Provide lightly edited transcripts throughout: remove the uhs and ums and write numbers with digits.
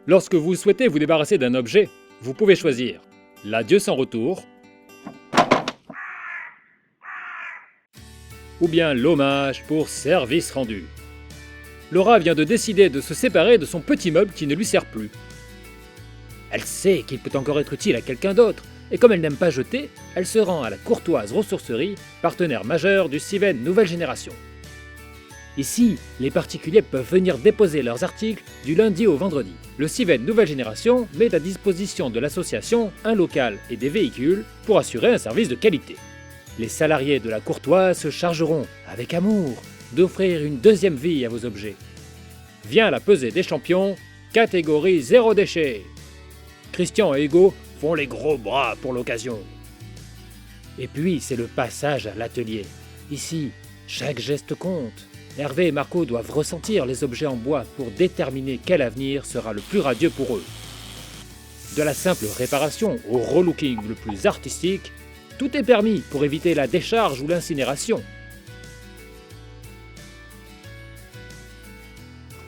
Lorsque vous souhaitez vous débarrasser d'un objet, vous pouvez choisir l'adieu sans retour ou bien l'hommage pour service rendu. Laura vient de décider de se séparer de son petit meuble qui ne lui sert plus. Elle sait qu'il peut encore être utile à quelqu'un d'autre, et comme elle n'aime pas jeter, elle se rend à la Courtoise Ressourcerie, partenaire majeur du Civen Nouvelle Génération. Ici, les particuliers peuvent venir déposer leurs articles du lundi au vendredi. Le Civen Nouvelle Génération met à disposition de l'association un local et des véhicules pour assurer un service de qualité. Les salariés de la Courtoise se chargeront, avec amour, d'offrir une deuxième vie à vos objets. Vient la pesée des champions, catégorie 0 déchet. Christian et Hugo font les gros bras pour l'occasion. Et puis, c'est le passage à l'atelier. Ici, chaque geste compte. Hervé et Marco doivent ressentir les objets en bois pour déterminer quel avenir sera le plus radieux pour eux. De la simple réparation au relooking le plus artistique, tout est permis pour éviter la décharge ou l'incinération.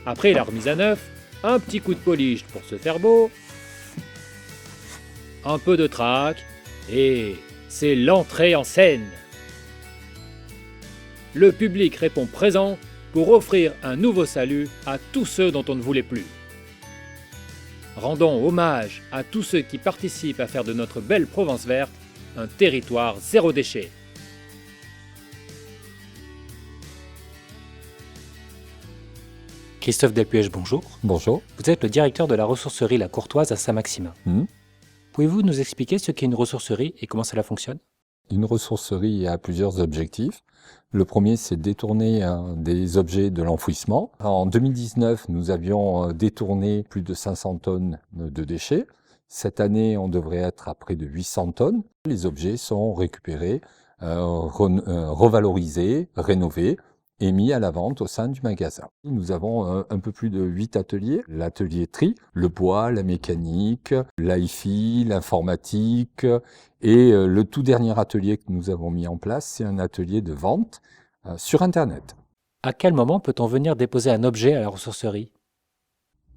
Après la remise à neuf, un petit coup de polish pour se faire beau, un peu de trac, et c'est l'entrée en scène. Le public répond présent pour offrir un nouveau salut à tous ceux dont on ne voulait plus. Rendons hommage à tous ceux qui participent à faire de notre belle Provence verte un territoire 0 déchet. Christophe Delpuech, bonjour. Bonjour. Vous êtes le directeur de la ressourcerie La Courtoise à Saint-Maximin. Pouvez-vous nous expliquer ce qu'est une ressourcerie et comment cela fonctionne ? Une ressourcerie a plusieurs objectifs. Le premier, c'est détourner des objets de l'enfouissement. En 2019, nous avions détourné plus de 500 tonnes de déchets. Cette année, on devrait être à près de 800 tonnes. Les objets sont récupérés, revalorisés, rénovés et mis à la vente au sein du magasin. Nous avons un peu plus de 8 ateliers. L'atelier tri, le bois, la mécanique, l'IFI, l'informatique. Et le tout dernier atelier que nous avons mis en place, c'est un atelier de vente sur Internet. À quel moment peut-on venir déposer un objet à la ressourcerie ?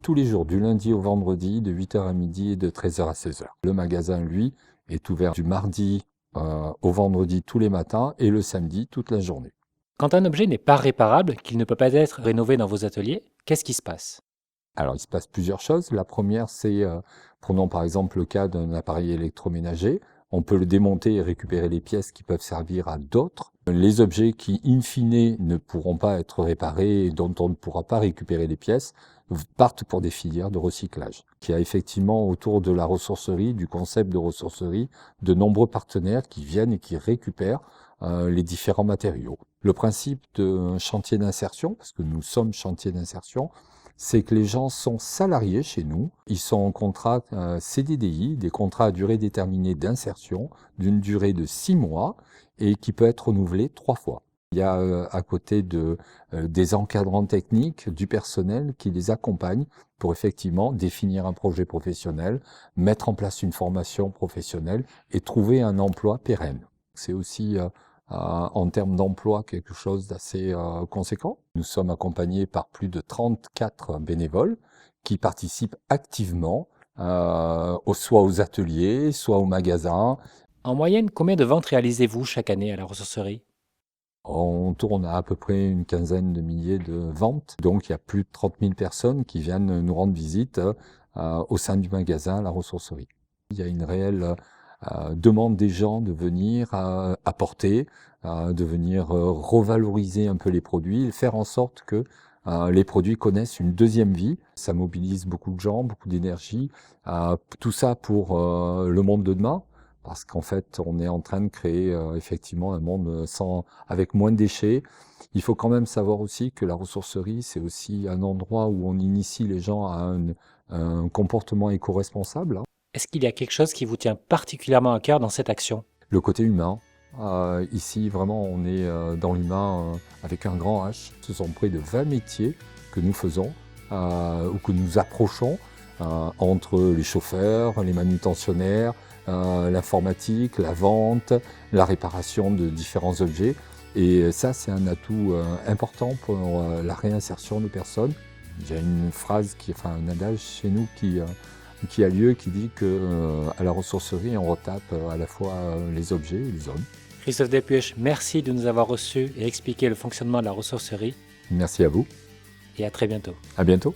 Tous les jours, du lundi au vendredi, de 8h à midi et de 13h à 16h. Le magasin, lui, est ouvert du mardi au vendredi tous les matins et le samedi toute la journée. Quand un objet n'est pas réparable, qu'il ne peut pas être rénové dans vos ateliers, qu'est-ce qui se passe ? Alors, il se passe plusieurs choses. La première, c'est, prenons par exemple le cas d'un appareil électroménager. On peut le démonter et récupérer les pièces qui peuvent servir à d'autres. Les objets qui, in fine, ne pourront pas être réparés et dont on ne pourra pas récupérer les pièces partent pour des filières de recyclage. Il y a effectivement autour de la ressourcerie, du concept de ressourcerie, de nombreux partenaires qui viennent et qui récupèrent les différents matériaux. Le principe d'un chantier d'insertion, parce que nous sommes chantier d'insertion, c'est que les gens sont salariés chez nous, ils sont en contrat CDDI, des contrats à durée déterminée d'insertion, d'une durée de 6 mois et qui peut être renouvelé 3 fois. Il y a à côté des encadrants techniques, du personnel qui les accompagne pour effectivement définir un projet professionnel, mettre en place une formation professionnelle et trouver un emploi pérenne. C'est aussi en termes d'emploi quelque chose d'assez conséquent. Nous sommes accompagnés par plus de 34 bénévoles qui participent activement soit aux ateliers, soit aux magasins. En moyenne, combien de ventes réalisez-vous chaque année à la ressourcerie ? On tourne à peu près une quinzaine de milliers de ventes. Donc, il y a plus de 30 000 personnes qui viennent nous rendre visite au sein du magasin à la ressourcerie. Il y a une réelle demande des gens de venir apporter, de venir revaloriser un peu les produits et faire en sorte que les produits connaissent une deuxième vie. Ça mobilise beaucoup de gens, beaucoup d'énergie. Tout ça pour le monde de demain. Parce qu'en fait, on est en train de créer effectivement un monde avec moins de déchets. Il faut quand même savoir aussi que la ressourcerie, c'est aussi un endroit où on initie les gens à un comportement éco-responsable. Est-ce qu'il y a quelque chose qui vous tient particulièrement à cœur dans cette action ? Le côté humain. Ici, vraiment, on est dans l'humain avec un grand H. Ce sont près de 20 métiers que nous faisons ou que nous approchons entre les chauffeurs, les manutentionnaires, l'informatique, la vente, la réparation de différents objets. Et ça, c'est un atout important pour la réinsertion des personnes Il y a une phrase, un adage chez nous qui a lieu, qui dit que à la ressourcerie, on retape à la fois les objets et les hommes. Christophe Delpuech, merci de nous avoir reçus et expliqué le fonctionnement de la ressourcerie. Merci à vous. Et à très bientôt. À bientôt.